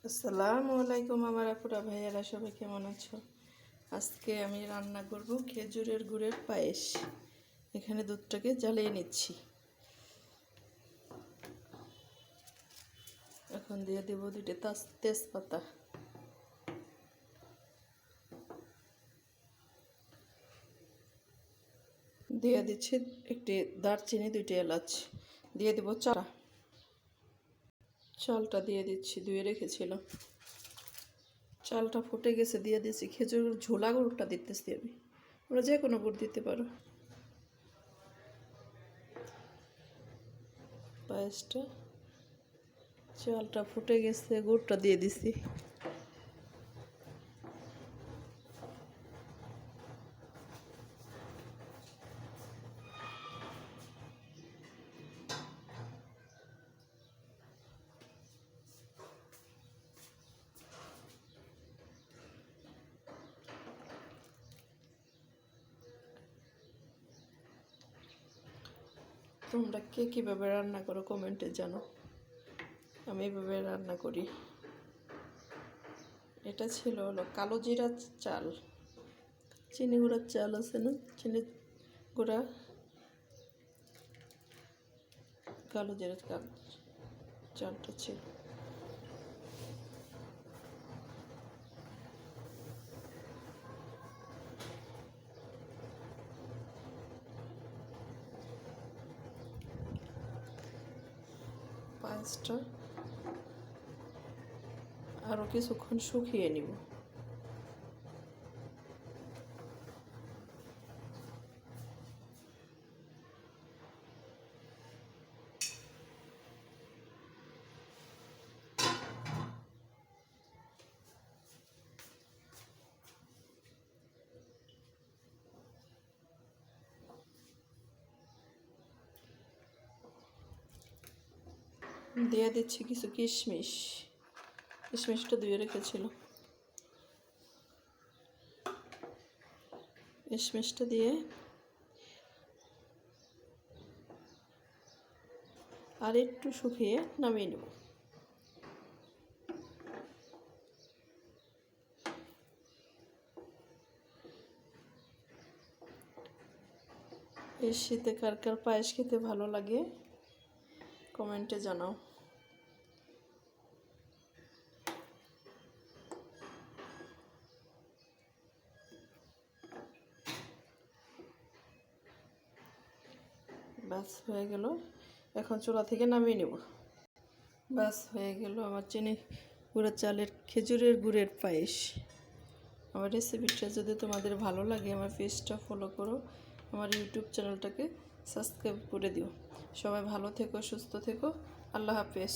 আসসালামু আলাইকুম আমার আপুরা ভাইয়ারা, সবাই কেমন আছো? আজকে আমি রান্না করব খেজুরের গুড়ের পায়েস। এখানে দুধটাকে জ্বালিয়ে নিচ্ছি। এখন দিয়ে দেব দুইটা তেজপাতা, দিয়ে দিচ্ছি একটি দারচিনি, দুইটা এলাচ, দিয়ে দেব চালটা দিয়ে দিচ্ছি, ধুয়ে রেখেছিলাম। চালটা ফুটে গেছে, দিয়ে দিচ্ছি খেজুর ঝোলা গুড়টা দিতেছি আমি। তোমরা যে কোনো গুড় দিতে পারো। পায়েসটা চালটা ফুটে গেছে, গুড়টা দিয়ে দিছি। তোমরা কে কীভাবে রান্না করো কমেন্টে জানো। আমি এভাবে রান্না করি। এটা ছিল হলো কালো জিরা চাল, চিনি গুঁড়ার চাল আছে না, চিনি গুঁড়া, কালো জিরা চালটা ছিল। পায়েসটা আরও কিছুক্ষণ শুকিয়ে নিব। দিয়ে দিচ্ছি কিছু কিশমিশটা ধুয়ে রেখেছিল। কিশমিশটা দিয়ে আর একটু শুকিয়ে নামিয়ে নেব। এই শীতে কার কার পায়েস খেতে ভালো লাগে কমেন্টে জানাও। বাস হয়ে গেল, এখন চুলা থেকে নামিয়ে নেব। বাস হয়ে গেল আমার চিনি গুঁড়া চালের খেজুরের গুড়ের পায়েস। আমার রেসিপিটা যদি তোমাদের ভালো লাগে আমার পেজটা ফলো করো, আমার ইউটিউব চ্যানেলটাকে সাবস্ক্রাইব করে দিও। সবাই ভালো থেকো, সুস্থ থেকো। আল্লাহ হাফেজ।